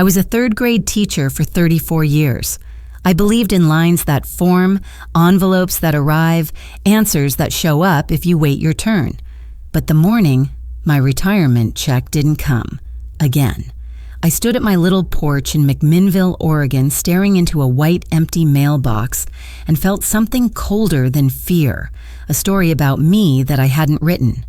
I was a third-grade teacher for 34 years. I believed in lines that form, envelopes that arrive, answers that show up if you wait your turn. But the morning, my retirement check didn't come. Again. I stood at my little porch in McMinnville, Oregon, staring into a white, empty mailbox and felt something colder than fear, a story about me that I hadn't written.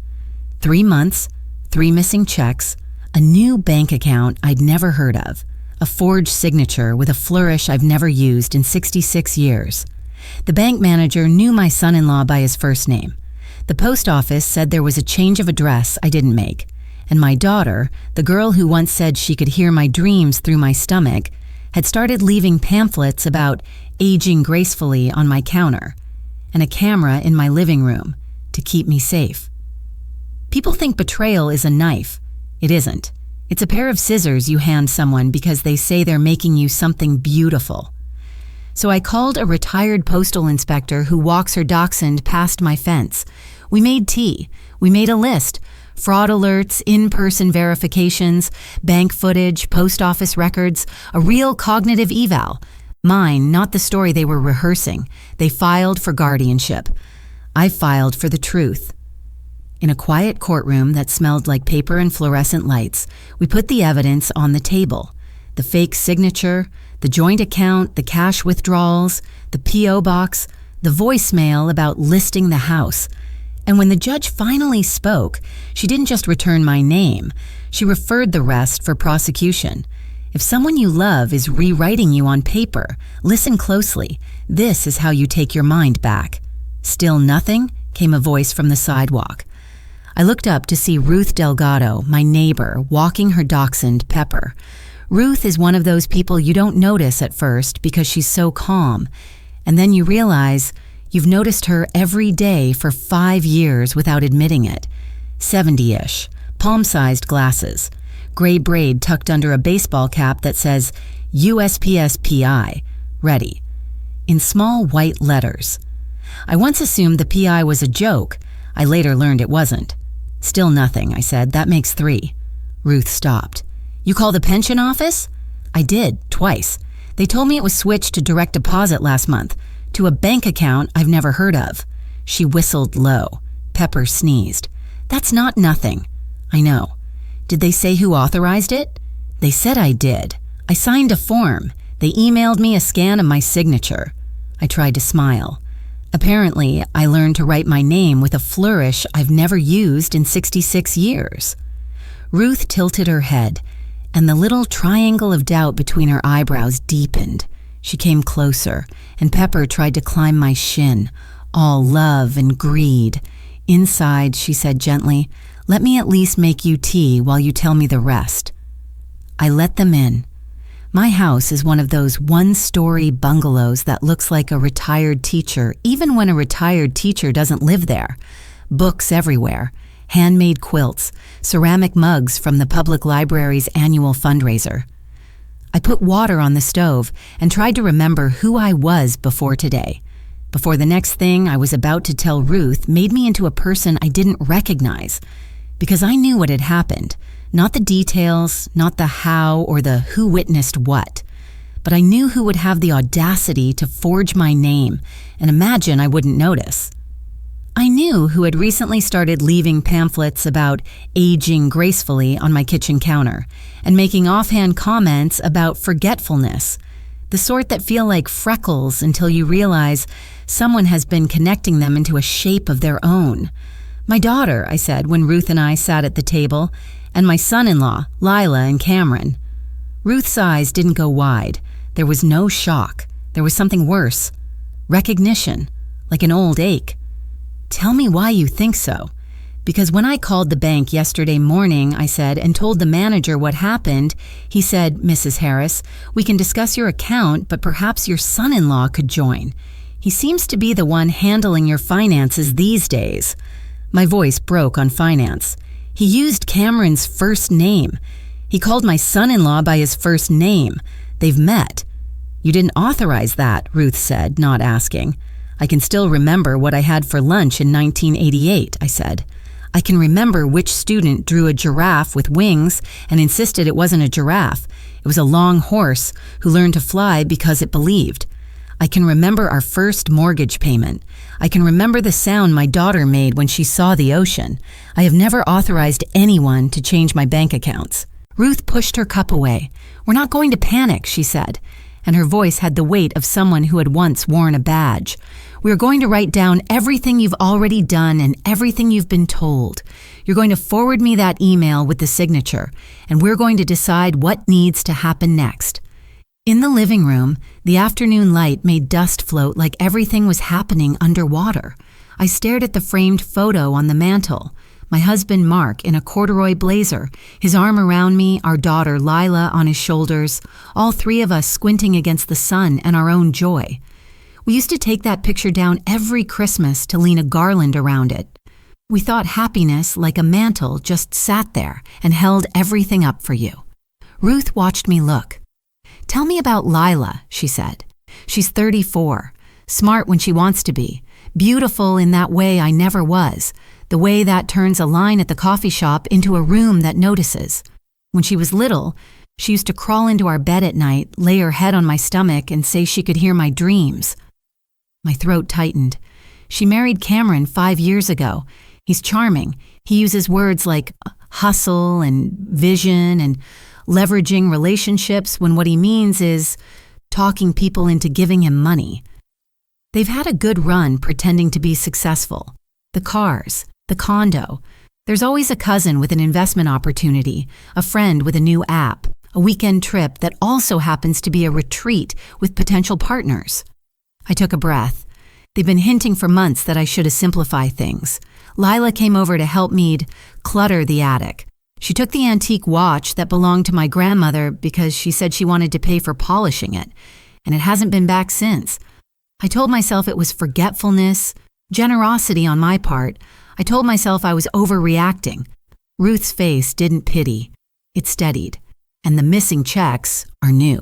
3 months, 3 missing checks, a new bank account I'd never heard of, a forged signature with a flourish I've never used in 66 years. The bank manager knew my son-in-law by his first name. The post office said there was a change of address I didn't make. And my daughter, the girl who once said she could hear my dreams through my stomach, had started leaving pamphlets about aging gracefully on my counter and a camera in my living room to keep me safe. People think betrayal is a knife. It isn't. It's a pair of scissors you hand someone because they say they're making you something beautiful. So I called a retired postal inspector who walks her dachshund past my fence. We made tea. We made a list. Fraud alerts, in-person verifications, bank footage, post office records, a real cognitive eval. Mine, not the story they were rehearsing. They filed for guardianship. I filed for the truth. In a quiet courtroom that smelled like paper and fluorescent lights, we put the evidence on the table. The fake signature, the joint account, the cash withdrawals, the P.O. box, the voicemail about listing the house. And when the judge finally spoke, she didn't just return my name. She referred the rest for prosecution. If someone you love is rewriting you on paper, listen closely. This is how you take your mind back. Still nothing? Came a voice from the sidewalk. I looked up to see Ruth Delgado, my neighbor, walking her dachshund, Pepper. Ruth is one of those people you don't notice at first because she's so calm. And then you realize you've noticed her every day for 5 years without admitting it. 70-ish, palm-sized glasses, gray braid tucked under a baseball cap that says USPS-PI, ready, in small white letters. I once assumed the PI was a joke. I later learned it wasn't. Still nothing, I said. That makes 3. Ruth stopped. You call the pension office? I did, twice. They told me it was switched to direct deposit last month, to a bank account I've never heard of. She whistled low. Pepper sneezed. That's not nothing. I know. Did they say who authorized it? They said I did. I signed a form. They emailed me a scan of my signature. I tried to smile. Apparently, I learned to write my name with a flourish I've never used in 66 years. Ruth tilted her head, and the little triangle of doubt between her eyebrows deepened. She came closer, and Pepper tried to climb my shin, all love and greed. Inside, she said gently, "Let me at least make you tea while you tell me the rest." I let them in. My house is one of those one-story bungalows that looks like a retired teacher, even when a retired teacher doesn't live there. Books everywhere, handmade quilts, ceramic mugs from the public library's annual fundraiser. I put water on the stove and tried to remember who I was before today. Before the next thing I was about to tell Ruth made me into a person I didn't recognize. Because I knew what had happened. Not the details, not the how or the who witnessed what. But I knew who would have the audacity to forge my name and imagine I wouldn't notice. I knew who had recently started leaving pamphlets about aging gracefully on my kitchen counter and making offhand comments about forgetfulness, the sort that feel like freckles until you realize someone has been connecting them into a shape of their own. My daughter, I said when Ruth and I sat at the table, and my son-in-law, Lila and Cameron. Ruth's eyes didn't go wide. There was no shock. There was something worse. Recognition, like an old ache. Tell me why you think so. Because when I called the bank yesterday morning, I said, and told the manager what happened, he said, "Mrs. Harris, we can discuss your account, but perhaps your son-in-law could join. He seems to be the one handling your finances these days." My voice broke on finance. He used Cameron's first name. He called my son-in-law by his first name. They've met. "You didn't authorize that," Ruth said, not asking. "I can still remember what I had for lunch in 1988, I said. "I can remember which student drew a giraffe with wings and insisted it wasn't a giraffe. It was a long horse who learned to fly because it believed. I can remember our first mortgage payment. I can remember the sound my daughter made when she saw the ocean. I have never authorized anyone to change my bank accounts. Ruth pushed her cup away. "We're not going to panic," she said, and her voice had the weight of someone who had once worn a badge. "We are going to write down everything you've already done and everything you've been told. You're going to forward me that email with the signature, and we're going to decide what needs to happen next." In the living room, the afternoon light made dust float like everything was happening underwater. I stared at the framed photo on the mantel. My husband Mark in a corduroy blazer, his arm around me, our daughter Lila on his shoulders, all three of us squinting against the sun and our own joy. We used to take that picture down every Christmas to lean a garland around it. We thought happiness, like a mantle, just sat there and held everything up for you. Ruth watched me look. "Tell me about Lila," she said. "She's 34, smart when she wants to be, beautiful in that way I never was, the way that turns a line at the coffee shop into a room that notices. When she was little, she used to crawl into our bed at night, lay her head on my stomach, and say she could hear my dreams." My throat tightened. "She married Cameron 5 years ago. He's charming. He uses words like hustle and vision and leveraging relationships when what he means is talking people into giving him money. They've had a good run pretending to be successful. The cars, the condo. There's always a cousin with an investment opportunity, a friend with a new app, a weekend trip that also happens to be a retreat with potential partners." I took a breath. They've been hinting for months that I should simplify things. Lila came over to help me clutter the attic. She took the antique watch that belonged to my grandmother because she said she wanted to pay for polishing it, and it hasn't been back since. I told myself it was forgetfulness, generosity on my part. I told myself I was overreacting. Ruth's face didn't pity. It steadied. And the missing checks are new.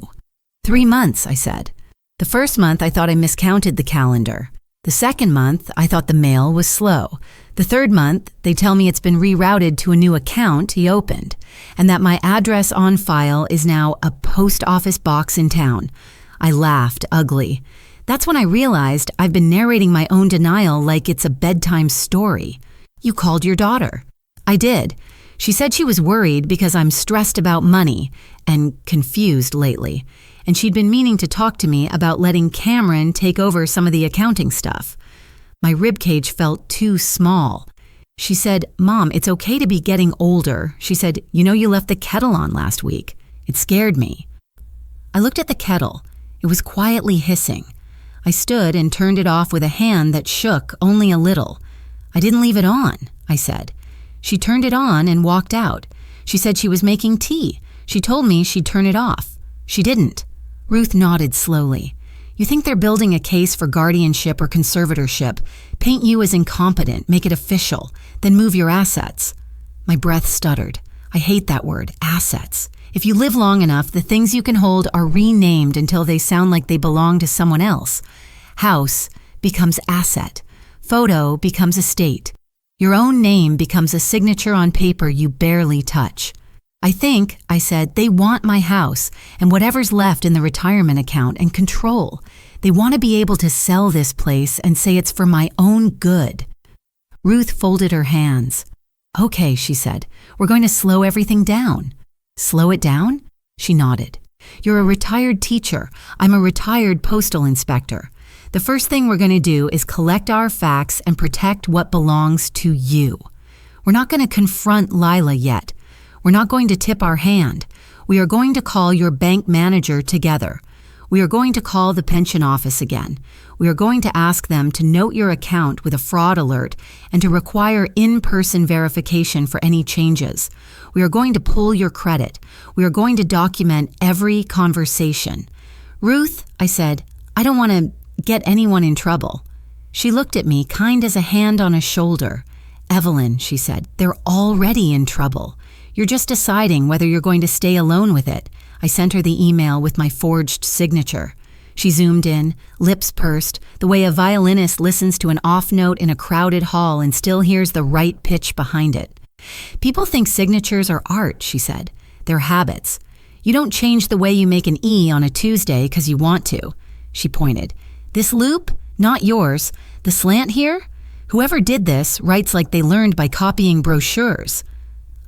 3 months, I said. The first month I thought I miscounted the calendar. The second month I thought the mail was slow. The third month, they tell me it's been rerouted to a new account he opened, and that my address on file is now a post office box in town. I laughed ugly. That's when I realized I've been narrating my own denial like it's a bedtime story. "You called your daughter." "I did. She said she was worried because I'm stressed about money and confused lately, and she'd been meaning to talk to me about letting Cameron take over some of the accounting stuff." My ribcage felt too small. She said, "Mom, it's okay to be getting older." She said, "You know you left the kettle on last week." It scared me. I looked at the kettle. It was quietly hissing. I stood and turned it off with a hand that shook only a little. "I didn't leave it on," I said. She turned it on and walked out. She said she was making tea. She told me she'd turn it off. She didn't. Ruth nodded slowly. "You think they're building a case for guardianship or conservatorship, paint you as incompetent, make it official, then move your assets." My breath stuttered. I hate that word, assets. If you live long enough, the things you can hold are renamed until they sound like they belong to someone else. House becomes asset. Photo becomes estate. Your own name becomes a signature on paper you barely touch. "I think," I said, "they want my house and whatever's left in the retirement account and control. They want to be able to sell this place and say it's for my own good." Ruth folded her hands. "Okay," she said, "we're going to slow everything down." "Slow it down?" She nodded. "You're a retired teacher. I'm a retired postal inspector. The first thing we're going to do is collect our facts and protect what belongs to you. We're not going to confront Lila yet. We're not going to tip our hand. We are going to call your bank manager together. We are going to call the pension office again. We are going to ask them to note your account with a fraud alert and to require in-person verification for any changes. We are going to pull your credit. We are going to document every conversation." "Ruth," I said, "I don't want to get anyone in trouble." She looked at me, kind as a hand on a shoulder. "Evelyn," she said, "they're already in trouble. You're just deciding whether you're going to stay alone with it." I sent her the email with my forged signature. She zoomed in, lips pursed, the way a violinist listens to an off note in a crowded hall and still hears the right pitch behind it. "People think signatures are art," she said. "They're habits. You don't change the way you make an E on a Tuesday because you want to. She pointed. This loop? Not yours. The slant here? Whoever did this writes like they learned by copying brochures.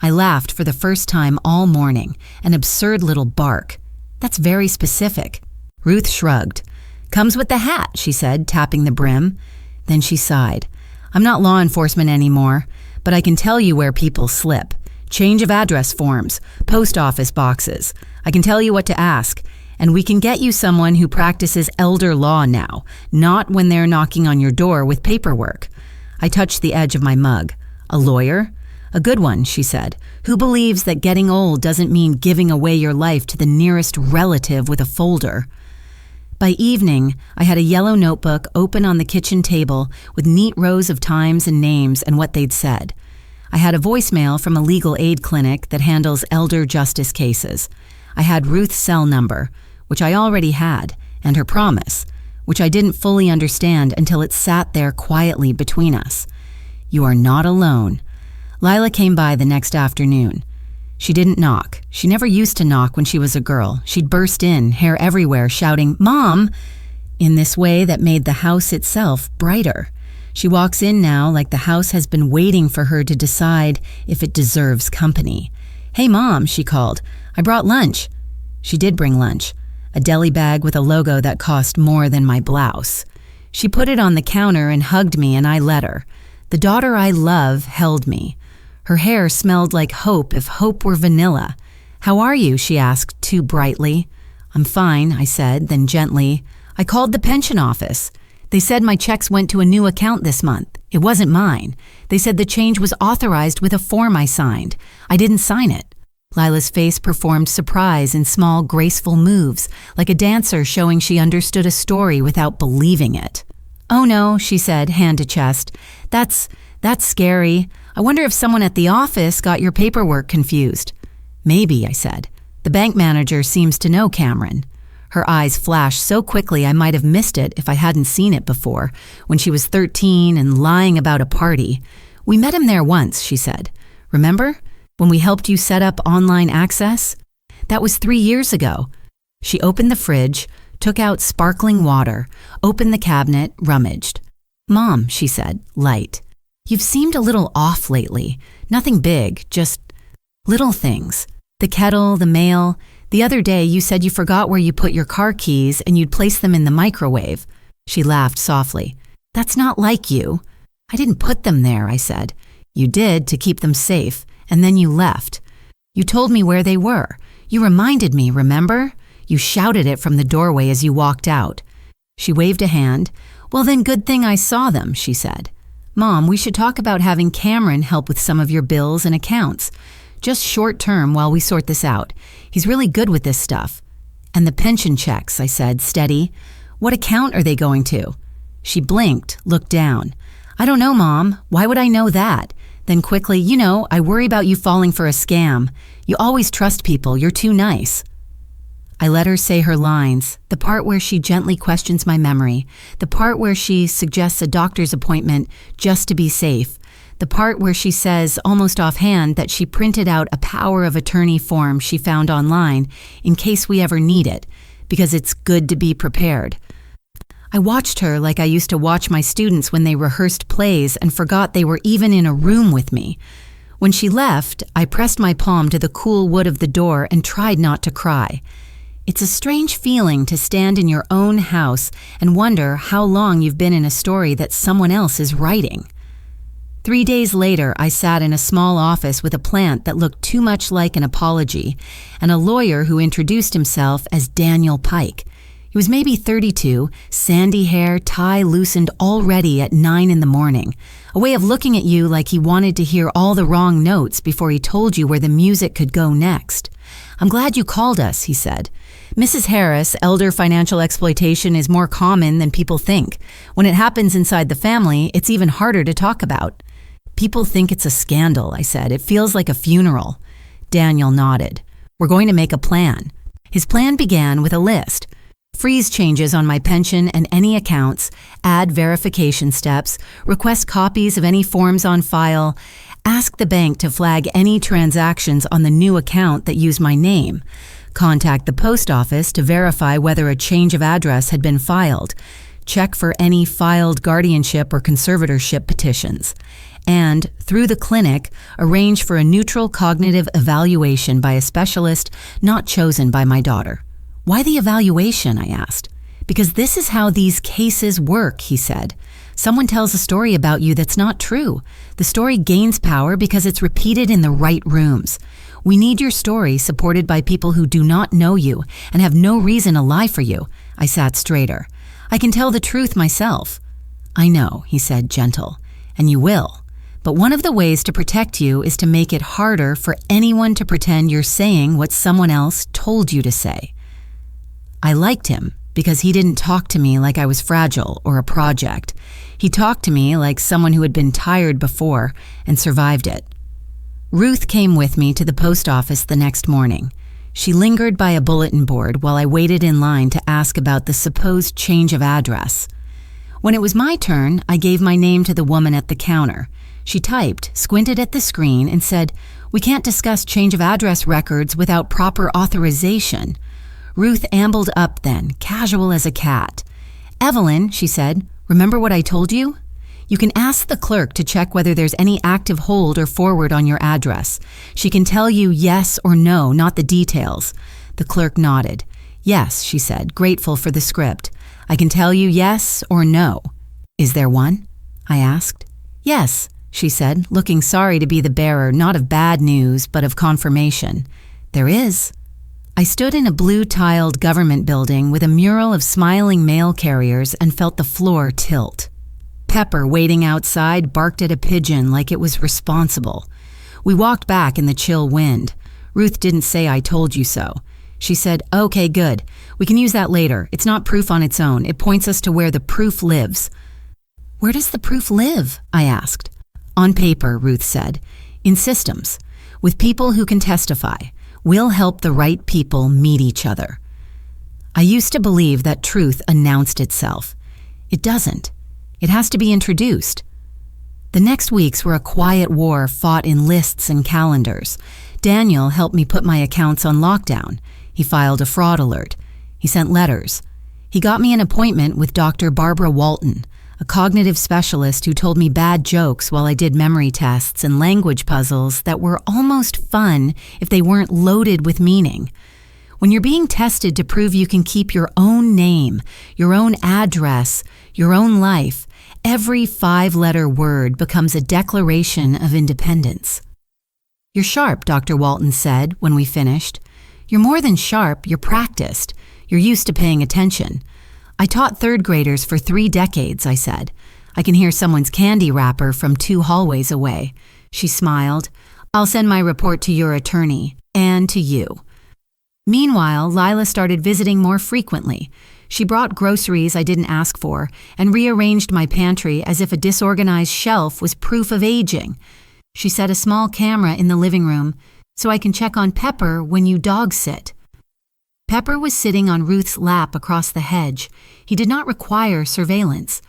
I laughed for the first time all morning, an absurd little bark. That's very specific. Ruth shrugged. Comes with the hat, she said, tapping the brim. Then she sighed. I'm not law enforcement anymore, but I can tell you where people slip. Change of address forms, post office boxes. I can tell you what to ask, and we can get you someone who practices elder law now, not when they're knocking on your door with paperwork. I touched the edge of my mug. A lawyer? A good one, she said, who believes that getting old doesn't mean giving away your life to the nearest relative with a folder. By evening, I had a yellow notebook open on the kitchen table with neat rows of times and names and what they'd said. I had a voicemail from a legal aid clinic that handles elder justice cases. I had Ruth's cell number, which I already had, and her promise, which I didn't fully understand until it sat there quietly between us. You are not alone. Lila came by the next afternoon. She didn't knock. She never used to knock when she was a girl. She'd burst in, hair everywhere, shouting, "Mom!" in this way that made the house itself brighter. She walks in now like the house has been waiting for her to decide if it deserves company. "Hey, Mom," she called. "I brought lunch." She did bring lunch, a deli bag with a logo that cost more than my blouse. She put it on the counter and hugged me, and I let her. The daughter I love held me. Her hair smelled like hope if hope were vanilla. "How are you?" she asked too brightly. "I'm fine," I said, then gently. "I called the pension office. They said my checks went to a new account this month. It wasn't mine. They said the change was authorized with a form I signed. I didn't sign it." Lila's face performed surprise in small, graceful moves, like a dancer showing she understood a story without believing it. "Oh no," she said, hand to chest. That's scary. I wonder if someone at the office got your paperwork confused." "Maybe," I said. "The bank manager seems to know Cameron." Her eyes flashed so quickly I might have missed it if I hadn't seen it before, when she was 13 and lying about a party. "We met him there once," she said. "Remember? When we helped you set up online access? That was 3 years ago." She opened the fridge, took out sparkling water, opened the cabinet, rummaged. "Mom," she said, light, "you've seemed a little off lately. Nothing big, just little things. The kettle, the mail. The other day you said you forgot where you put your car keys and you'd place them in the microwave." She laughed softly. "That's not like you." "I didn't put them there," I said. "You did to keep them safe, and then you left. You told me where they were. You reminded me, remember? You shouted it from the doorway as you walked out." She waved a hand. "Well then, good thing I saw them," she said. "Mom, we should talk about having Cameron help with some of your bills and accounts. Just short term while we sort this out. He's really good with this stuff." "And the pension checks," I said, steady. "What account are they going to?" She blinked, looked down. "I don't know, Mom. Why would I know that?" Then quickly, I worry about you falling for a scam. You always trust people. You're too nice." I let her say her lines, the part where she gently questions my memory, the part where she suggests a doctor's appointment just to be safe, the part where she says, almost offhand, that she printed out a power of attorney form she found online in case we ever need it, because it's good to be prepared. I watched her like I used to watch my students when they rehearsed plays and forgot they were even in a room with me. When she left, I pressed my palm to the cool wood of the door and tried not to cry. It's a strange feeling to stand in your own house and wonder how long you've been in a story that someone else is writing. 3 days later, I sat in a small office with a plant that looked too much like an apology and a lawyer who introduced himself as Daniel Pike. He was maybe 32, sandy hair, tie loosened already at 9 in the morning, a way of looking at you like he wanted to hear all the wrong notes before he told you where the music could go next. "I'm glad you called us," he said. "Mrs. Harris, elder financial exploitation is more common than people think. When it happens inside the family, it's even harder to talk about." "People think it's a scandal," I said. "It feels like a funeral." Daniel nodded. "We're going to make a plan." His plan began with a list. Freeze changes on my pension and any accounts, add verification steps, request copies of any forms on file, ask the bank to flag any transactions on the new account that use my name, contact the post office to verify whether a change of address had been filed, check for any filed guardianship or conservatorship petitions, and, through the clinic, arrange for a neutral cognitive evaluation by a specialist not chosen by my daughter. Why the evaluation? I asked. Because this is how these cases work, he said. Someone tells a story about you that's not true. The story gains power because it's repeated in the right rooms. We need your story supported by people who do not know you and have no reason to lie for you. I sat straighter. I can tell the truth myself. I know, he said, gentle, and you will. But one of the ways to protect you is to make it harder for anyone to pretend you're saying what someone else told you to say. I liked him because he didn't talk to me like I was fragile or a project. He talked to me like someone who had been tired before and survived it. Ruth came with me to the post office the next morning. She lingered by a bulletin board while I waited in line to ask about the supposed change of address. When it was my turn, I gave my name to the woman at the counter. She typed, squinted at the screen, and said, "We can't discuss change of address records without proper authorization." Ruth ambled up then, casual as a cat. "Evelyn," she said, "remember what I told you? You can ask the clerk to check whether there's any active hold or forward on your address. She can tell you yes or no, not the details." The clerk nodded. "Yes," she said, grateful for the script. "I can tell you yes or no." "Is there one?" I asked. "Yes," she said, looking sorry to be the bearer not of bad news, but of confirmation. "There is." I stood in a blue-tiled government building with a mural of smiling mail carriers and felt the floor tilt. Pepper, waiting outside, barked at a pigeon like it was responsible. We walked back in the chill wind. Ruth didn't say I told you so. She said, "Okay, good. We can use that later. It's not proof on its own. It points us to where the proof lives." "Where does the proof live?" I asked. "On paper," Ruth said. "In systems. With people who can testify. We'll help the right people meet each other." I used to believe that truth announced itself. It doesn't. It has to be introduced. The next weeks were a quiet war fought in lists and calendars. Daniel helped me put my accounts on lockdown. He filed a fraud alert. He sent letters. He got me an appointment with Dr. Barbara Walton, a cognitive specialist who told me bad jokes while I did memory tests and language puzzles that were almost fun if they weren't loaded with meaning. When you're being tested to prove you can keep your own name, your own address, your own life, every 5-letter word becomes a declaration of independence. "You're sharp," Dr. Walton said when we finished. "You're more than sharp, you're practiced. You're used to paying attention." "I taught 3rd graders for 3 decades, I said. "I can hear someone's candy wrapper from 2 hallways away." She smiled. "I'll send my report to your attorney, and to you." Meanwhile, Lila started visiting more frequently. She brought groceries I didn't ask for and rearranged my pantry as if a disorganized shelf was proof of aging. She set a small camera in the living room so I can check on Pepper when you dog sit. Pepper was sitting on Ruth's lap across the hedge. He did not require surveillance.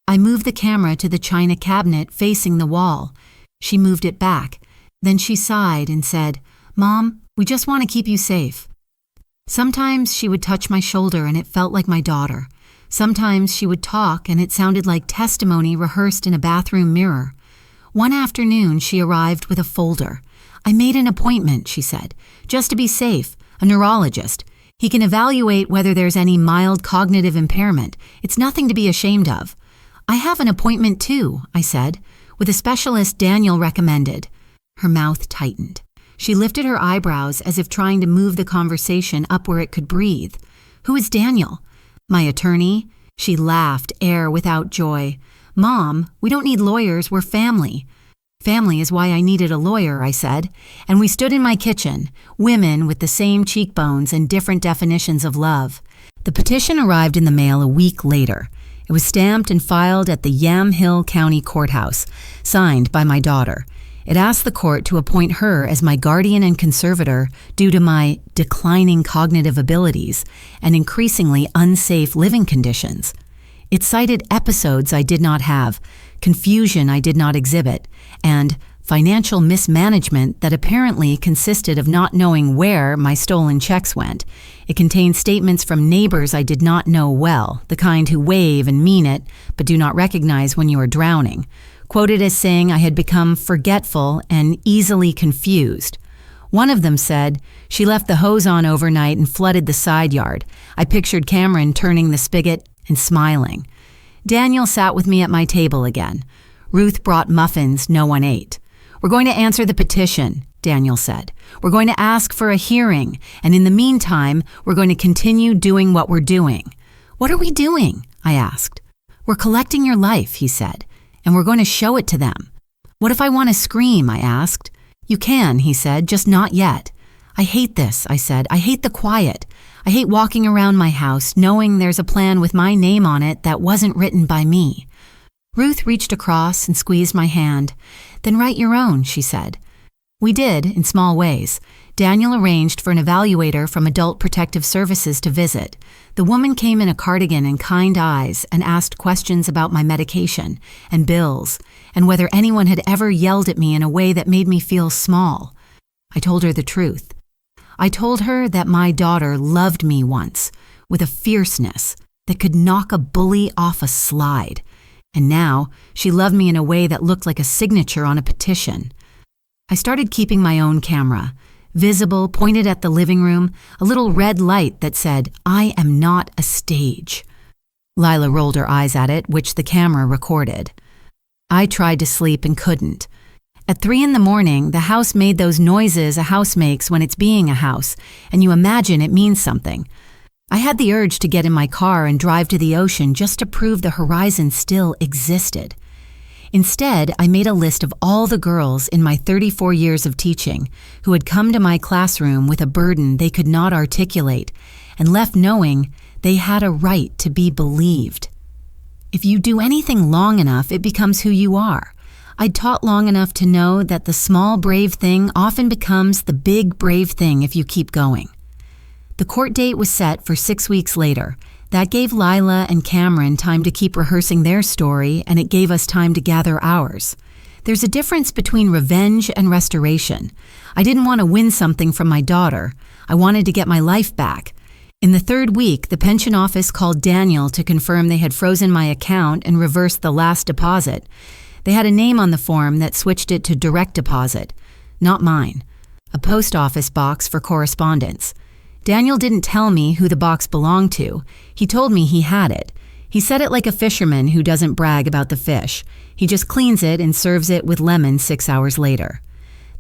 I moved the camera to the china cabinet facing the wall. She moved it back. Then she sighed and said, "Mom, we just want to keep you safe." Sometimes she would touch my shoulder and it felt like my daughter. Sometimes she would talk and it sounded like testimony rehearsed in a bathroom mirror. One afternoon she arrived with a folder. "I made an appointment," she said, "just to be safe, a neurologist. He can evaluate whether there's any mild cognitive impairment. It's nothing to be ashamed of." "I have an appointment too," I said, "with a specialist Daniel recommended." Her mouth tightened. She lifted her eyebrows as if trying to move the conversation up where it could breathe. "Who is Daniel?" "My attorney." She laughed, air without joy. "Mom, we don't need lawyers, we're family." "Family is why I needed a lawyer," I said, and we stood in my kitchen, women with the same cheekbones and different definitions of love. The petition arrived in the mail a week later. It was stamped and filed at the Yamhill County Courthouse, signed by my daughter. It asked the court to appoint her as my guardian and conservator due to my declining cognitive abilities and increasingly unsafe living conditions. It cited episodes I did not have, confusion I did not exhibit, and financial mismanagement that apparently consisted of not knowing where my stolen checks went. It contained statements from neighbors I did not know well, the kind who wave and mean it, but do not recognize when you are drowning, quoted as saying I had become forgetful and easily confused. One of them said, "She left the hose on overnight and flooded the side yard." I pictured Cameron turning the spigot and smiling. Daniel sat with me at my table again. Ruth brought muffins no one ate. "We're going to answer the petition," Daniel said. "We're going to ask for a hearing, and in the meantime, we're going to continue doing what we're doing." "What are we doing?" I asked. "We're collecting your life," he said, "and we're going to show it to them." "What if I want to scream?" I asked. "You can," he said, "just not yet." "I hate this," I said. "I hate the quiet. I hate walking around my house knowing there's a plan with my name on it that wasn't written by me." Ruth reached across and squeezed my hand. "Then write your own," she said. We did, in small ways. Daniel arranged for an evaluator from Adult Protective Services to visit. The woman came in a cardigan and kind eyes and asked questions about my medication and bills and whether anyone had ever yelled at me in a way that made me feel small. I told her the truth. I told her that my daughter loved me once with a fierceness that could knock a bully off a slide. And now she loved me in a way that looked like a signature on a petition. I started keeping my own camera, visible, pointed at the living room, a little red light that said, "I am not a stage." Lila rolled her eyes at it, which the camera recorded. I tried to sleep and couldn't. At 3 a.m, the house made those noises a house makes when it's being a house, and you imagine it means something. I had the urge to get in my car and drive to the ocean just to prove the horizon still existed. Instead, I made a list of all the girls in my 34 years of teaching who had come to my classroom with a burden they could not articulate and left knowing they had a right to be believed. If you do anything long enough, it becomes who you are. I'd taught long enough to know that the small brave thing often becomes the big brave thing if you keep going. The court date was set for 6 weeks later. That gave Lila and Cameron time to keep rehearsing their story, and it gave us time to gather ours. There's a difference between revenge and restoration. I didn't want to win something from my daughter. I wanted to get my life back. In the 3rd week, the pension office called Daniel to confirm they had frozen my account and reversed the last deposit. They had a name on the form that switched it to direct deposit, not mine, a post office box for correspondence. Daniel didn't tell me who the box belonged to. He told me he had it. He said it like a fisherman who doesn't brag about the fish. He just cleans it and serves it with lemon 6 hours later.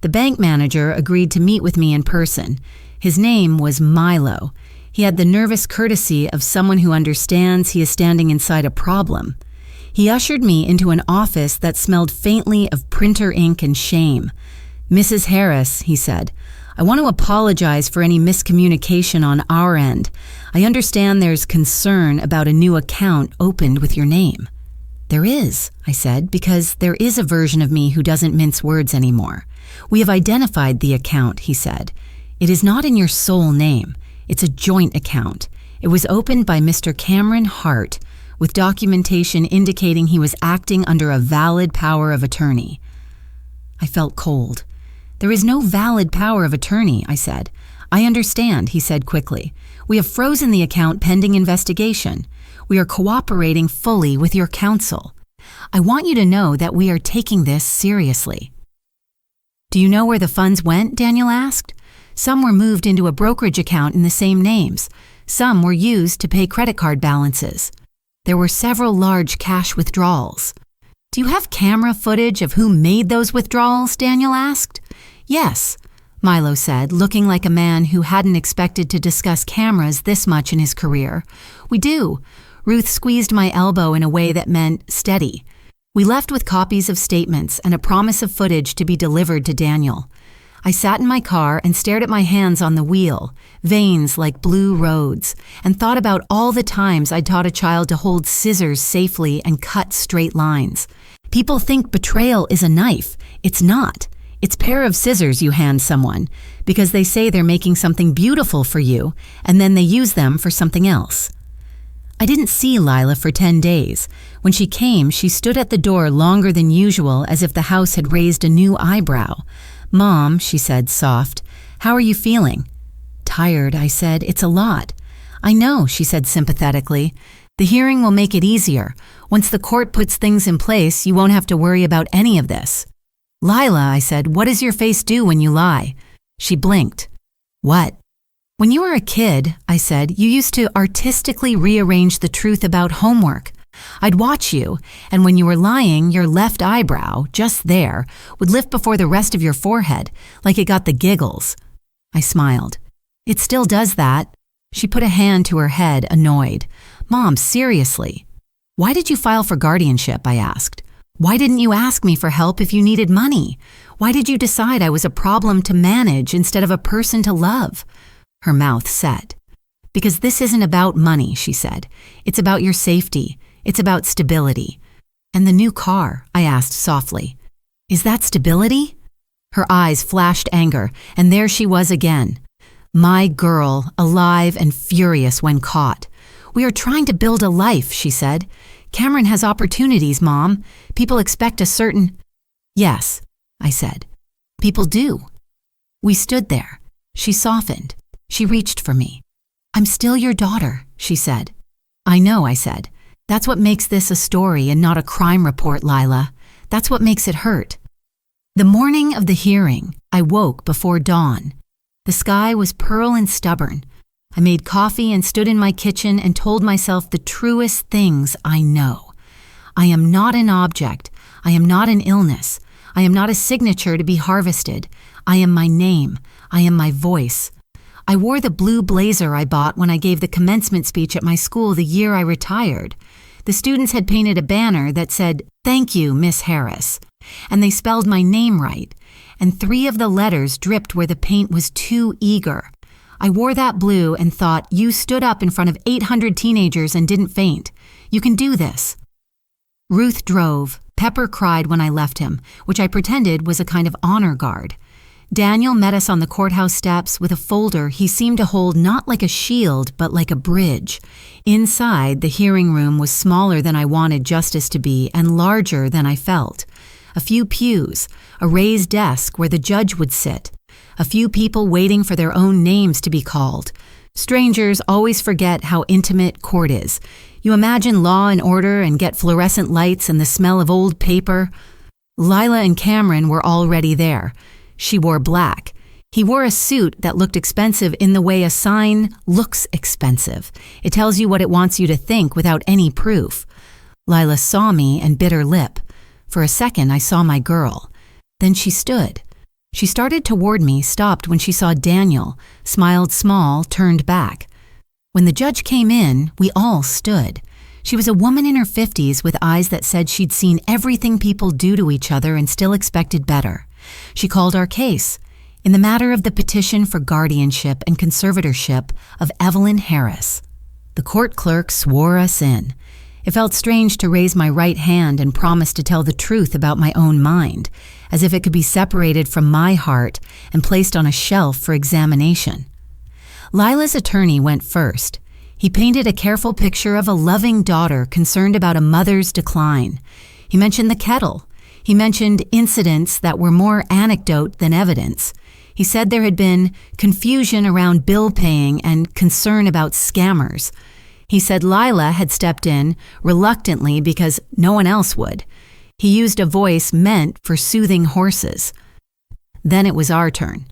The bank manager agreed to meet with me in person. His name was Milo. He had the nervous courtesy of someone who understands he is standing inside a problem. He ushered me into an office that smelled faintly of printer ink and shame. "Mrs. Harris," he said, "I want to apologize for any miscommunication on our end. I understand there's concern about a new account opened with your name." "There is," I said, "because there is a version of me who doesn't mince words anymore. We have identified the account," he said. "It is not in your sole name. It's a joint account. It was opened by Mr. Cameron Hart, with documentation indicating he was acting under a valid power of attorney." I felt cold. "There is no valid power of attorney," I said. "I understand," he said quickly. "We have frozen the account pending investigation. We are cooperating fully with your counsel. I want you to know that we are taking this seriously." "Do you know where the funds went?" Daniel asked. "Some were moved into a brokerage account in the same names. Some were used to pay credit card balances. There were several large cash withdrawals." "Do you have camera footage of who made those withdrawals?" Daniel asked. "Yes," Milo said, looking like a man who hadn't expected to discuss cameras this much in his career. "We do." Ruth squeezed my elbow in a way that meant steady. We left with copies of statements and a promise of footage to be delivered to Daniel. I sat in my car and stared at my hands on the wheel, veins like blue roads, and thought about all the times I'd taught a child to hold scissors safely and cut straight lines. People think betrayal is a knife. It's not. It's a pair of scissors you hand someone because they say they're making something beautiful for you, and then they use them for something else. I didn't see Lila for 10 days. When she came, she stood at the door longer than usual, as if the house had raised a new eyebrow. "Mom," she said, soft, "how are you feeling?" "Tired," I said. "It's a lot." "I know," she said sympathetically. "The hearing will make it easier. Once the court puts things in place, you won't have to worry about any of this." "Lila," I said, "what does your face do when you lie?" She blinked. "What?" "When you were a kid," I said, "you used to artistically rearrange the truth about homework. I'd watch you, and when you were lying, your left eyebrow, just there, would lift before the rest of your forehead, like it got the giggles." I smiled. "It still does that." She put a hand to her head, annoyed. "Mom, seriously." "Why did you file for guardianship?" I asked. "Why didn't you ask me for help if you needed money? Why did you decide I was a problem to manage instead of a person to love?" Her mouth set. "Because this isn't about money," she said. "It's about your safety. It's about stability." "And the new car?" I asked softly. "Is that stability?" Her eyes flashed anger, and there she was again. My girl, alive and furious when caught. "We are trying to build a life," she said. "Cameron has opportunities, Mom. People expect a certain—" "Yes," I said. "People do." We stood there. She softened. She reached for me. "I'm still your daughter," she said. "I know," I said. "That's what makes this a story and not a crime report, Lila. That's what makes it hurt." The morning of the hearing, I woke before dawn. The sky was pearl and stubborn. I made coffee and stood in my kitchen and told myself the truest things I know. I am not an object. I am not an illness. I am not a signature to be harvested. I am my name. I am my voice. I wore the blue blazer I bought when I gave the commencement speech at my school the year I retired. The students had painted a banner that said, "Thank you, Miss Harris," and they spelled my name right, and 3 of the letters dripped where the paint was too eager. I wore that blue and thought, you stood up in front of 800 teenagers and didn't faint. You can do this. Ruth drove. Pepper cried when I left him, which I pretended was a kind of honor guard. Daniel met us on the courthouse steps with a folder he seemed to hold not like a shield, but like a bridge. Inside, the hearing room was smaller than I wanted justice to be and larger than I felt. A few pews, a raised desk where the judge would sit, a few people waiting for their own names to be called. Strangers always forget how intimate court is. You imagine law and order and get fluorescent lights and the smell of old paper. Lila and Cameron were already there. She wore black. He wore a suit that looked expensive in the way a sign looks expensive. It tells you what it wants you to think without any proof. Lila saw me and bit her lip. For a second, I saw my girl. Then she stood. She started toward me, stopped when she saw Daniel, smiled small, turned back. When the judge came in, we all stood. She was a woman in her 50s with eyes that said she'd seen everything people do to each other and still expected better. She called our case in the matter of the petition for guardianship and conservatorship of Evelyn Harris. The court clerk swore us in. It felt strange to raise my right hand and promise to tell the truth about my own mind, as if it could be separated from my heart and placed on a shelf for examination. Lila's attorney went first. He painted a careful picture of a loving daughter concerned about a mother's decline. He mentioned the kettle. He mentioned incidents that were more anecdote than evidence. He said there had been confusion around bill paying and concern about scammers. He said Lila had stepped in reluctantly because no one else would. He used a voice meant for soothing horses. Then it was our turn.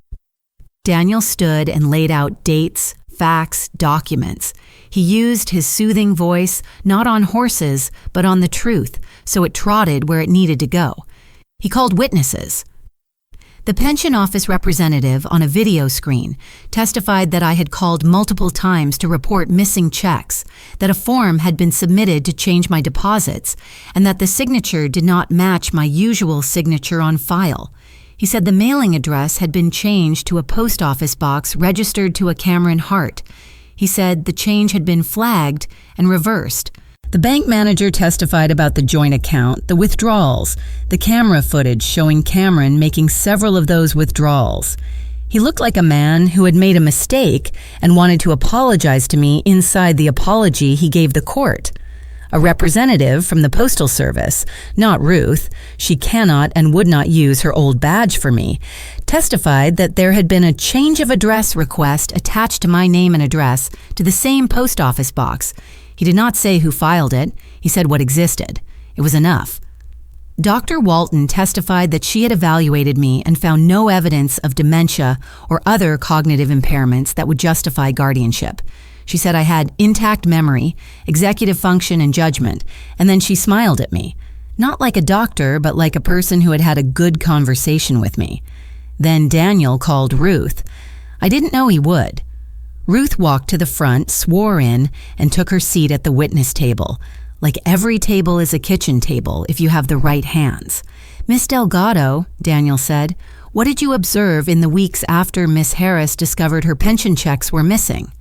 Daniel stood and laid out dates, facts, documents. He used his soothing voice not on horses, but on the truth, so it trotted where it needed to go. He called witnesses. The pension office representative on a video screen testified that I had called multiple times to report missing checks, that a form had been submitted to change my deposits, and that the signature did not match my usual signature on file. He said the mailing address had been changed to a post office box registered to a Cameron Hart. He said the change had been flagged and reversed. The bank manager testified about the joint account, the withdrawals, the camera footage showing Cameron making several of those withdrawals. He looked like a man who had made a mistake and wanted to apologize to me inside the apology he gave the court. A representative from the Postal Service, not Ruth, she cannot and would not use her old badge for me, testified that there had been a change of address request attached to my name and address to the same post office box. He did not say who filed it. He said what existed. It was enough. Dr. Walton testified that she had evaluated me and found no evidence of dementia or other cognitive impairments that would justify guardianship. She said I had intact memory, executive function, and judgment, and then she smiled at me. Not like a doctor, but like a person who had had a good conversation with me. Then Daniel called Ruth. I didn't know he would. Ruth walked to the front, swore in, and took her seat at the witness table. Like every table is a kitchen table if you have the right hands. Miss Delgado, Daniel said, what did you observe in the weeks after Miss Harris discovered her pension checks were missing?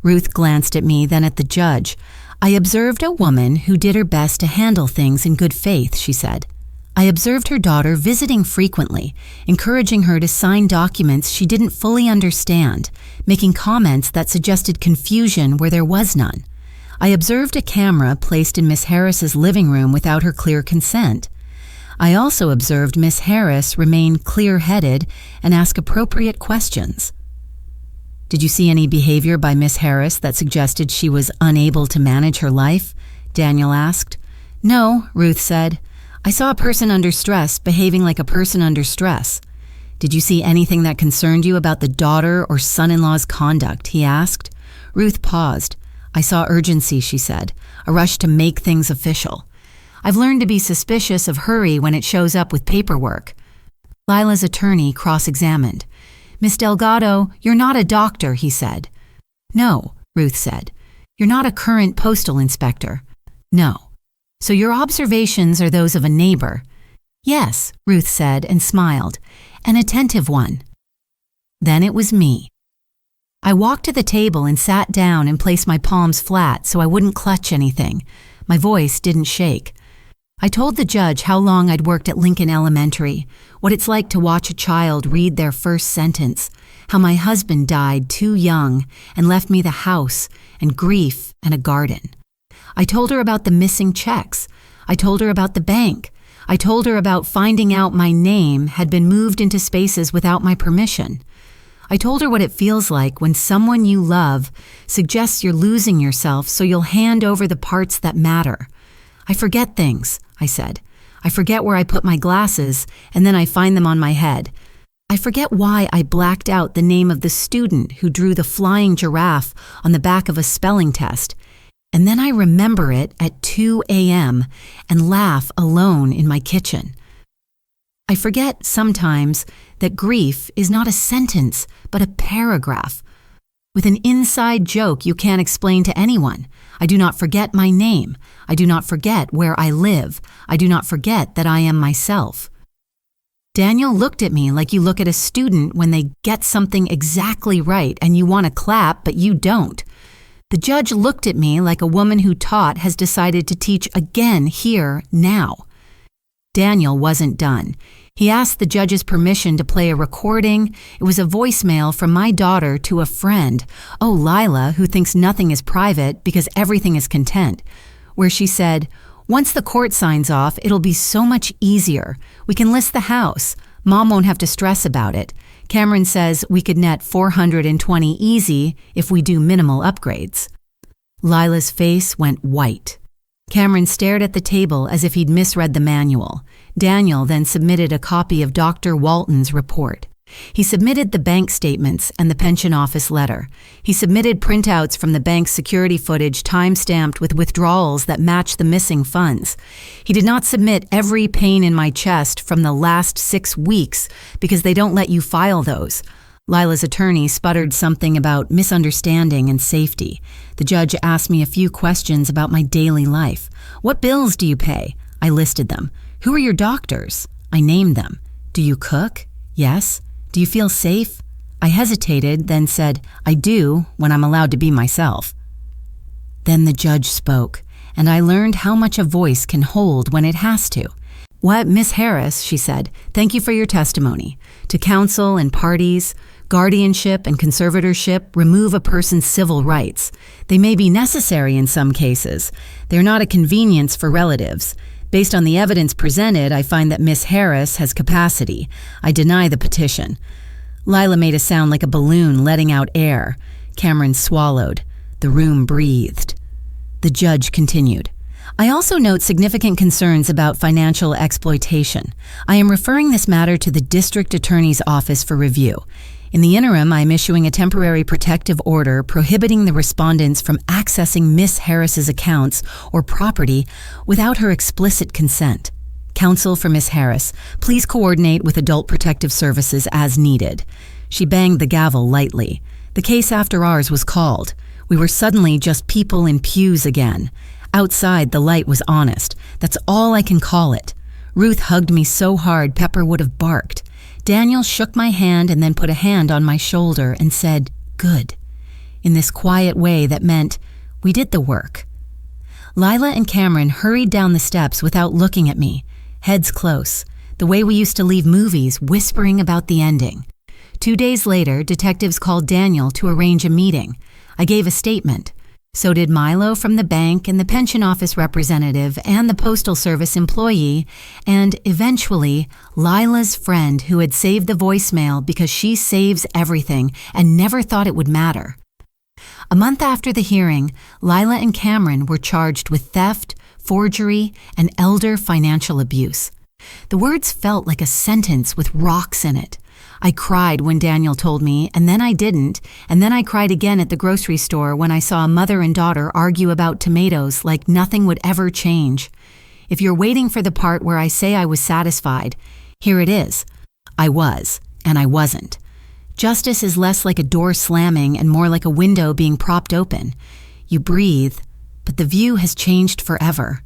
Ruth glanced at me, then at the judge. I observed a woman who did her best to handle things in good faith, she said. I observed her daughter visiting frequently, encouraging her to sign documents she didn't fully understand, making comments that suggested confusion where there was none. I observed a camera placed in Miss Harris's living room without her clear consent. I also observed Miss Harris remain clear-headed and ask appropriate questions. Did you see any behavior by Miss Harris that suggested she was unable to manage her life? Daniel asked. No, Ruth said. I saw a person under stress behaving like a person under stress. Did you see anything that concerned you about the daughter or son-in-law's conduct? He asked. Ruth paused. I saw urgency, she said, a rush to make things official. I've learned to be suspicious of hurry when it shows up with paperwork. Lila's attorney cross-examined. Miss Delgado, you're not a doctor, he said. No, Ruth said. You're not a current postal inspector. No. So your observations are those of a neighbor. Yes, Ruth said and smiled. An attentive one. Then it was me. I walked to the table and sat down and placed my palms flat so I wouldn't clutch anything. My voice didn't shake. I told the judge how long I'd worked at Lincoln Elementary, what it's like to watch a child read their first sentence, how my husband died too young and left me the house and grief and a garden. I told her about the missing checks. I told her about the bank. I told her about finding out my name had been moved into spaces without my permission. I told her what it feels like when someone you love suggests you're losing yourself so you'll hand over the parts that matter. I forget things, I said. I forget where I put my glasses, and then I find them on my head. I forget why I blacked out the name of the student who drew the flying giraffe on the back of a spelling test. And then I remember it at 2 a.m. and laugh alone in my kitchen. I forget sometimes that grief is not a sentence, but a paragraph. With an inside joke you can't explain to anyone. I do not forget my name. I do not forget where I live. I do not forget that I am myself. Daniel looked at me like you look at a student when they get something exactly right and you want to clap, but you don't. The judge looked at me like a woman who taught has decided to teach again here, now. Daniel wasn't done. He asked the judge's permission to play a recording. It was a voicemail from my daughter to a friend, Lila, who thinks nothing is private because everything is content, where she said, once the court signs off, it'll be so much easier. We can list the house. Mom won't have to stress about it. Cameron says we could net $420 easy if we do minimal upgrades. Lila's face went white. Cameron stared at the table as if he'd misread the manual. Daniel then submitted a copy of Dr. Walton's report. He submitted the bank statements and the pension office letter. He submitted printouts from the bank's security footage time-stamped with withdrawals that matched the missing funds. He did not submit every pain in my chest from the last 6 weeks because they don't let you file those. Lila's attorney sputtered something about misunderstanding and safety. The judge asked me a few questions about my daily life. What bills do you pay? I listed them. Who are your doctors? I named them. Do you cook? Yes. Do you feel safe? I hesitated, then said, I do, when I'm allowed to be myself. Then the judge spoke, and I learned how much a voice can hold when it has to. What, Miss Harris, she said, thank you for your testimony. To counsel and parties, Guardianship and conservatorship remove a person's civil rights. They may be necessary in some cases. They're not a convenience for relatives. Based on the evidence presented, I find that Miss Harris has capacity. I deny the petition. Lila made a sound like a balloon letting out air. Cameron swallowed. The room breathed. The judge continued. I also note significant concerns about financial exploitation. I am referring this matter to the District Attorney's Office for review. In the interim, I am issuing a temporary protective order prohibiting the respondents from accessing Miss Harris's accounts or property without her explicit consent. Counsel for Miss Harris, please coordinate with Adult Protective Services as needed. She banged the gavel lightly. The case after ours was called. We were suddenly just people in pews again. Outside, the light was honest. That's all I can call it. Ruth hugged me so hard Pepper would have barked. Daniel shook my hand and then put a hand on my shoulder and said, "Good," in this quiet way that meant we did the work. Lila and Cameron hurried down the steps without looking at me, heads close, the way we used to leave movies, whispering about the ending. 2 days later, detectives called Daniel to arrange a meeting. I gave a statement. So did Milo from the bank and the pension office representative and the Postal Service employee, and eventually Lila's friend who had saved the voicemail because she saves everything and never thought it would matter. A month after the hearing, Lila and Cameron were charged with theft, forgery, and elder financial abuse. The words felt like a sentence with rocks in it. I cried when Daniel told me, and then I didn't, and then I cried again at the grocery store when I saw a mother and daughter argue about tomatoes like nothing would ever change. If you're waiting for the part where I say I was satisfied, here it is. I was, and I wasn't. Justice is less like a door slamming and more like a window being propped open. You breathe, but the view has changed forever.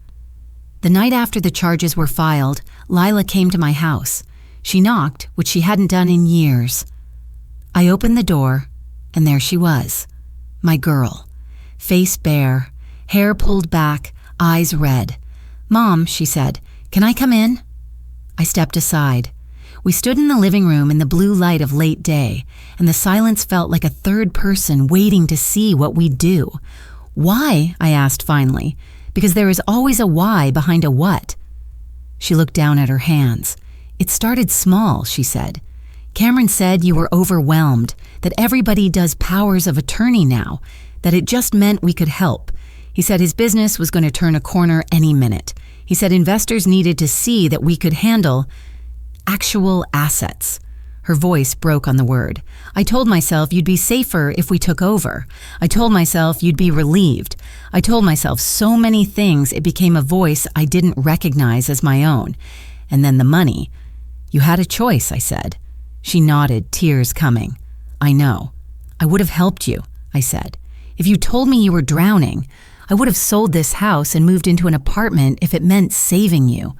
The night after the charges were filed, Lila came to my house. She knocked, which she hadn't done in years. I opened the door, and there she was, my girl, face bare, hair pulled back, eyes red. "Mom," she said, "can I come in?" I stepped aside. We stood in the living room in the blue light of late day, and the silence felt like a third person waiting to see what we'd do. "Why?" I asked finally, because there is always a why behind a what. She looked down at her hands. "It started small," she said. "Cameron said you were overwhelmed, that everybody does powers of attorney now, that it just meant we could help. He said his business was going to turn a corner any minute. He said investors needed to see that we could handle actual assets." Her voice broke on the word. "I told myself you'd be safer if we took over. I told myself you'd be relieved. I told myself so many things it became a voice I didn't recognize as my own. And then the money. You had a choice," I said. She nodded, tears coming. "I know. I would have helped you," I said. "If you told me you were drowning, I would have sold this house and moved into an apartment if it meant saving you.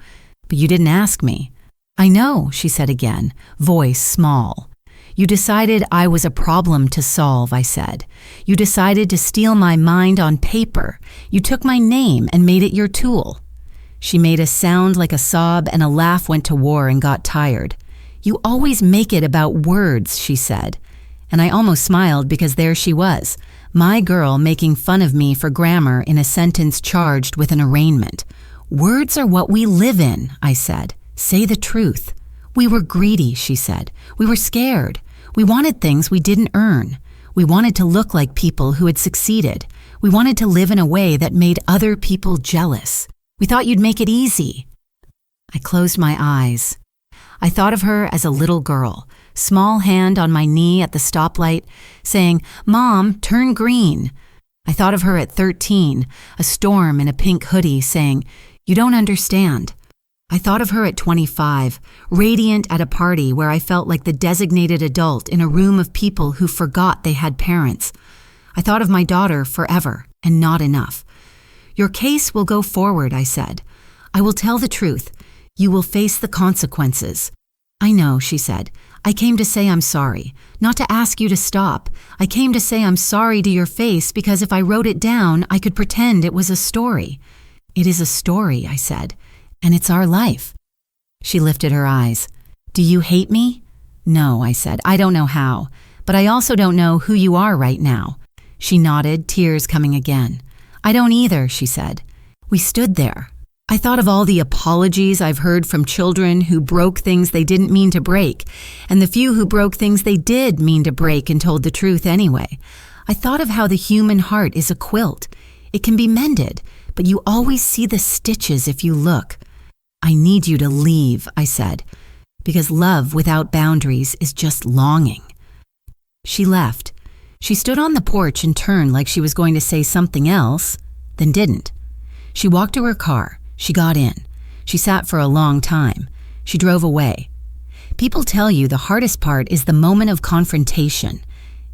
But you didn't ask me." "I know," she said again, voice small. "You decided I was a problem to solve," I said. "You decided to steal my mind on paper. You took my name and made it your tool." She made a sound like a sob, and a laugh went to war and got tired. "You always make it about words," she said. And I almost smiled because there she was, my girl making fun of me for grammar in a sentence charged with an arraignment. "Words are what we live in," I said. "Say the truth." "We were greedy," she said. "We were scared. We wanted things we didn't earn. We wanted to look like people who had succeeded. We wanted to live in a way that made other people jealous. We thought you'd make it easy." I closed my eyes. I thought of her as a little girl, small hand on my knee at the stoplight, saying, "Mom, turn green." I thought of her at 13, a storm in a pink hoodie, saying, "You don't understand." I thought of her at 25, radiant at a party where I felt like the designated adult in a room of people who forgot they had parents. I thought of my daughter forever, and not enough. "Your case will go forward," I said. "I will tell the truth. You will face the consequences." "I know," she said. "I came to say I'm sorry, not to ask you to stop. I came to say I'm sorry to your face because if I wrote it down, I could pretend it was a story." "It is a story," I said, "and it's our life." She lifted her eyes. "Do you hate me?" "No," I said. "I don't know how. But I also don't know who you are right now." She nodded, tears coming again. "I don't either," she said. We stood there. I thought of all the apologies I've heard from children who broke things they didn't mean to break, and the few who broke things they did mean to break and told the truth anyway. I thought of how the human heart is a quilt. It can be mended, but you always see the stitches if you look. "I need you to leave," I said, because love without boundaries is just longing. She left. She stood on the porch and turned like she was going to say something else, then didn't. She walked to her car. She got in. She sat for a long time. She drove away. People tell you the hardest part is the moment of confrontation.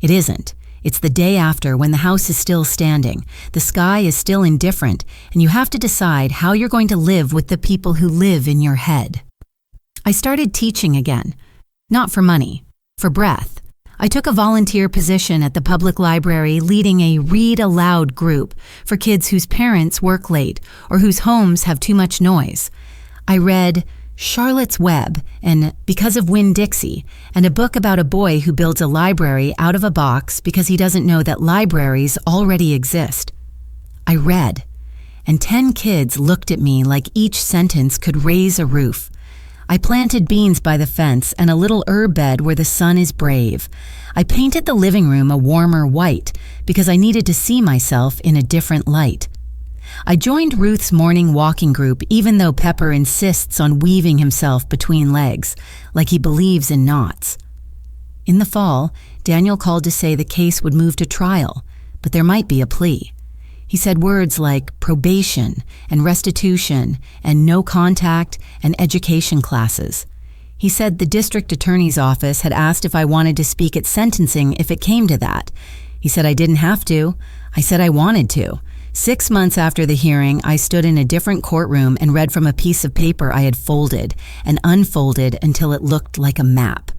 It isn't. It's the day after, when the house is still standing, the sky is still indifferent, and you have to decide how you're going to live with the people who live in your head. I started teaching again. Not for money, for breath. I took a volunteer position at the public library leading a read aloud group for kids whose parents work late or whose homes have too much noise. I read Charlotte's Web and Because of Winn-Dixie, and a book about a boy who builds a library out of a box because he doesn't know that libraries already exist. I read, and 10 kids looked at me like each sentence could raise a roof. I planted beans by the fence and a little herb bed where the sun is brave. I painted the living room a warmer white because I needed to see myself in a different light. I joined Ruth's morning walking group even though Pepper insists on weaving himself between legs, like he believes in knots. In the fall, Daniel called to say the case would move to trial, but there might be a plea. He said words like probation and restitution and no contact and education classes. He said the district attorney's office had asked if I wanted to speak at sentencing if it came to that. He said I didn't have to. I said I wanted to. 6 months after the hearing, I stood in a different courtroom and read from a piece of paper I had folded and unfolded until it looked like a map.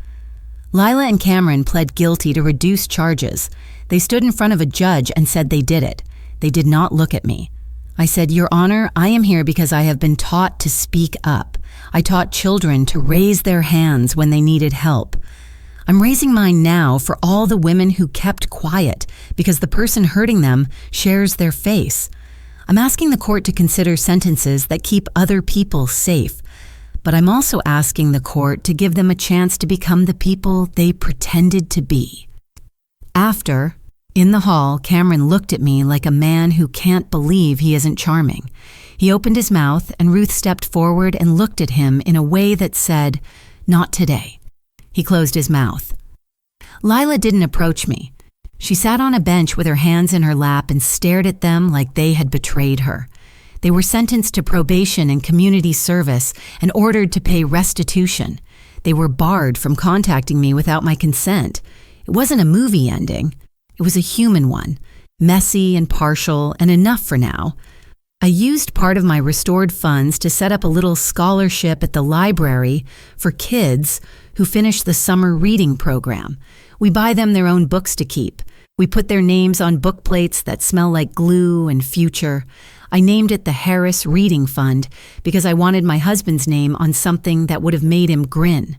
Lila and Cameron pled guilty to reduced charges. They stood in front of a judge and said they did it. They did not look at me. I said, "Your Honor, I am here because I have been taught to speak up. I taught children to raise their hands when they needed help. I'm raising mine now for all the women who kept quiet because the person hurting them shares their face. I'm asking the court to consider sentences that keep other people safe, but I'm also asking the court to give them a chance to become the people they pretended to be." After, in the hall, Cameron looked at me like a man who can't believe he isn't charming. He opened his mouth, and Ruth stepped forward and looked at him in a way that said, "Not today." He closed his mouth. Lila didn't approach me. She sat on a bench with her hands in her lap and stared at them like they had betrayed her. They were sentenced to probation and community service and ordered to pay restitution. They were barred from contacting me without my consent. It wasn't a movie ending. It was a human one, messy and partial and enough for now. I used part of my restored funds to set up a little scholarship at the library for kids who finish the summer reading program. We buy them their own books to keep. We put their names on book plates that smell like glue and future. I named it the Harris Reading Fund because I wanted my husband's name on something that would have made him grin.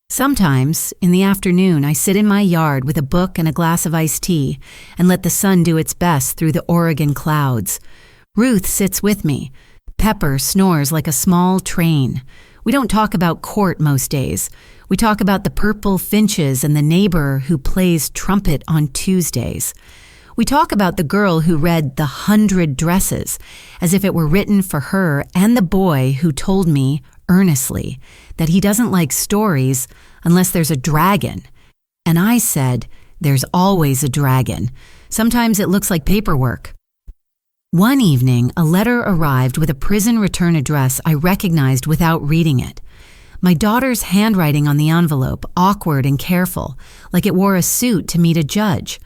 Sometimes, in the afternoon, I sit in my yard with a book and a glass of iced tea and let the sun do its best through the Oregon clouds. Ruth sits with me. Pepper snores like a small train. We don't talk about court most days. We talk about the purple finches and the neighbor who plays trumpet on Tuesdays. We talk about the girl who read The 100 Dresses as if it were written for her, and the boy who told me, earnestly, that he doesn't like stories unless there's a dragon. And I said, "There's always a dragon. Sometimes it looks like paperwork." One evening, a letter arrived with a prison return address I recognized without reading it. My daughter's handwriting on the envelope, awkward and careful, like it wore a suit to meet a judge.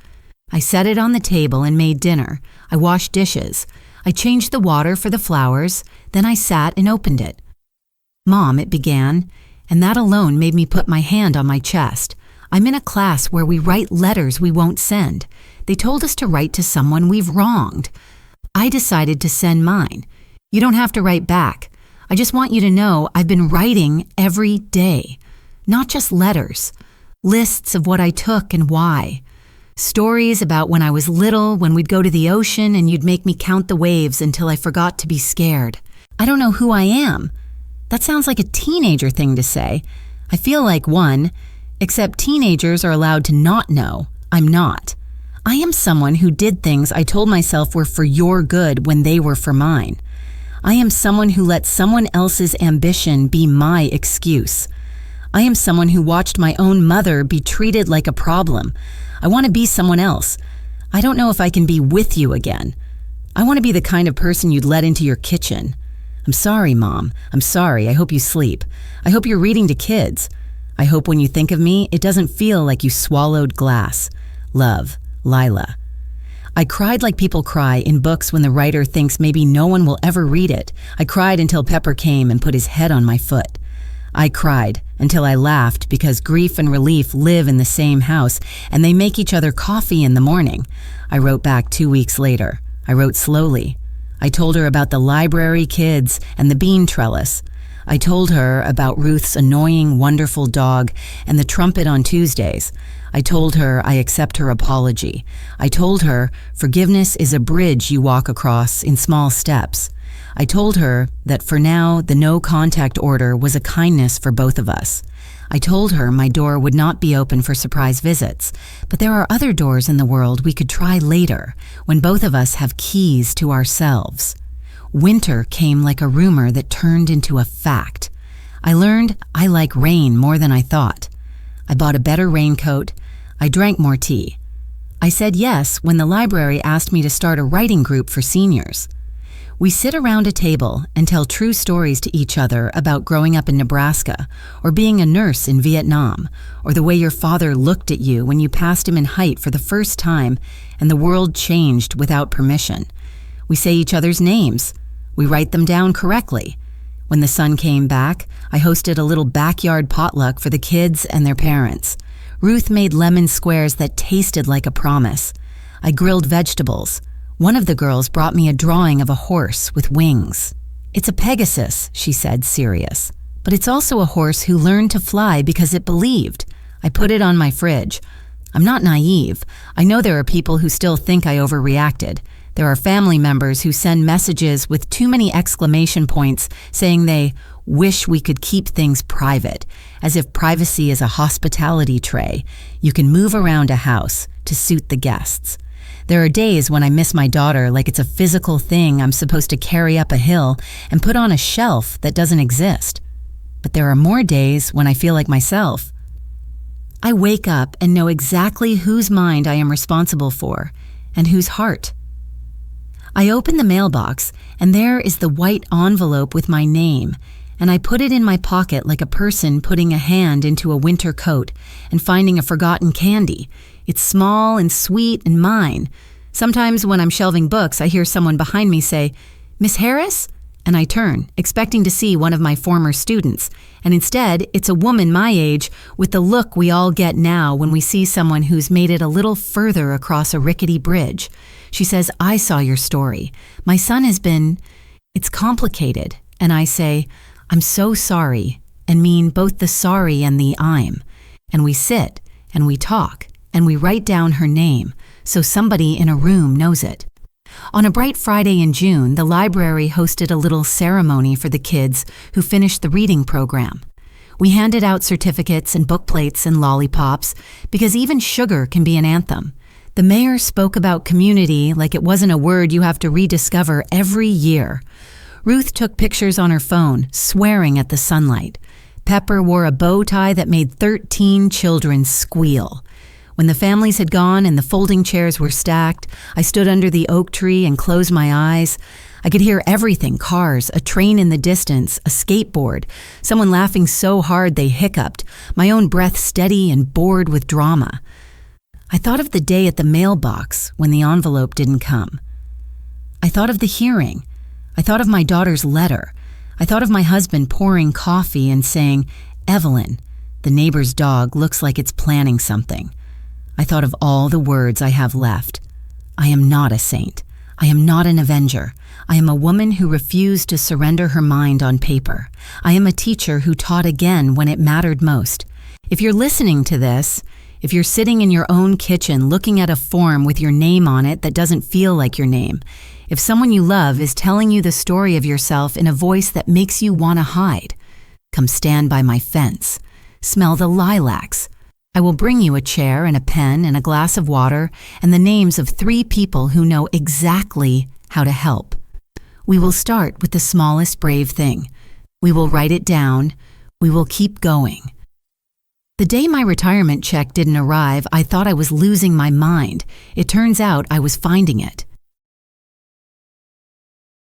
I set it on the table and made dinner. I washed dishes. I changed the water for the flowers. Then I sat and opened it. "Mom," it began, and that alone made me put my hand on my chest. "I'm in a class where we write letters we won't send. They told us to write to someone we've wronged. I decided to send mine. You don't have to write back. I just want you to know I've been writing every day. Not just letters. Lists of what I took and why. Stories about when I was little, when we'd go to the ocean and you'd make me count the waves until I forgot to be scared. I don't know who I am. That sounds like a teenager thing to say. I feel like one, except teenagers are allowed to not know. I'm not. I am someone who did things I told myself were for your good when they were for mine. I am someone who let someone else's ambition be my excuse. I am someone who watched my own mother be treated like a problem. I want to be someone else. I don't know if I can be with you again. I want to be the kind of person you'd let into your kitchen. I'm sorry, Mom. I'm sorry. I hope you sleep. I hope you're reading to kids. I hope when you think of me, it doesn't feel like you swallowed glass. Love, Lila. I cried like people cry in books when the writer thinks maybe no one will ever read it. I cried until Pepper came and put his head on my foot. I cried until I laughed because grief and relief live in the same house and they make each other coffee in the morning. I wrote back 2 weeks later. I wrote slowly. I told her about the library kids and the bean trellis. I told her about Ruth's annoying, wonderful dog and the trumpet on Tuesdays. I told her I accept her apology. I told her forgiveness is a bridge you walk across in small steps. I told her that for now, the no contact order was a kindness for both of us. I told her my door would not be open for surprise visits, but there are other doors in the world we could try later, when both of us have keys to ourselves. Winter came like a rumor that turned into a fact. I learned I like rain more than I thought. I bought a better raincoat. I drank more tea. I said yes when the library asked me to start a writing group for seniors. We sit around a table and tell true stories to each other about growing up in Nebraska, or being a nurse in Vietnam, or the way your father looked at you when you passed him in height for the first time and the world changed without permission. We say each other's names. We write them down correctly. When the sun came back, I hosted a little backyard potluck for the kids and their parents. Ruth made lemon squares that tasted like a promise. I grilled vegetables. One of the girls brought me a drawing of a horse with wings. It's a Pegasus, she said, serious. But it's also a horse who learned to fly because it believed. I put it on my fridge. I'm not naive. I know there are people who still think I overreacted. There are family members who send messages with too many exclamation points saying they wish we could keep things private, as if privacy is a hospitality tray. You can move around a house to suit the guests. There are days when I miss my daughter like it's a physical thing I'm supposed to carry up a hill and put on a shelf that doesn't exist. But there are more days when I feel like myself. I wake up and know exactly whose mind I am responsible for and whose heart. I open the mailbox and there is the white envelope with my name, and I put it in my pocket like a person putting a hand into a winter coat and finding a forgotten candy. It's small and sweet and mine. Sometimes when I'm shelving books, I hear someone behind me say, "Miss Harris?" And I turn, expecting to see one of my former students. And instead, it's a woman my age with the look we all get now when we see someone who's made it a little further across a rickety bridge. She says, "I saw your story. My son has been... It's complicated." And I say, "I'm so sorry," and mean both the sorry and the I'm. And we sit, and we talk, and we write down her name, so somebody in a room knows it. On a bright Friday in June, the library hosted a little ceremony for the kids who finished the reading program. We handed out certificates and book plates and lollipops, because even sugar can be an anthem. The mayor spoke about community like it wasn't a word you have to rediscover every year. Ruth took pictures on her phone, swearing at the sunlight. Pepper wore a bow tie that made 13 children squeal. When the families had gone and the folding chairs were stacked, I stood under the oak tree and closed my eyes. I could hear everything: cars, a train in the distance, a skateboard, someone laughing so hard they hiccuped, my own breath steady and bored with drama. I thought of the day at the mailbox when the envelope didn't come. I thought of the hearing. I thought of my daughter's letter. I thought of my husband pouring coffee and saying, "Evelyn, the neighbor's dog looks like it's planning something." I thought of all the words I have left. I am not a saint. I am not an avenger. I am a woman who refused to surrender her mind on paper. I am a teacher who taught again when it mattered most. If you're listening to this, if you're sitting in your own kitchen looking at a form with your name on it that doesn't feel like your name, if someone you love is telling you the story of yourself in a voice that makes you want to hide, come stand by my fence. Smell the lilacs. I will bring you a chair and a pen and a glass of water and the names of 3 people who know exactly how to help. We will start with the smallest brave thing. We will write it down. We will keep going. The day my retirement check didn't arrive, I thought I was losing my mind. It turns out I was finding it.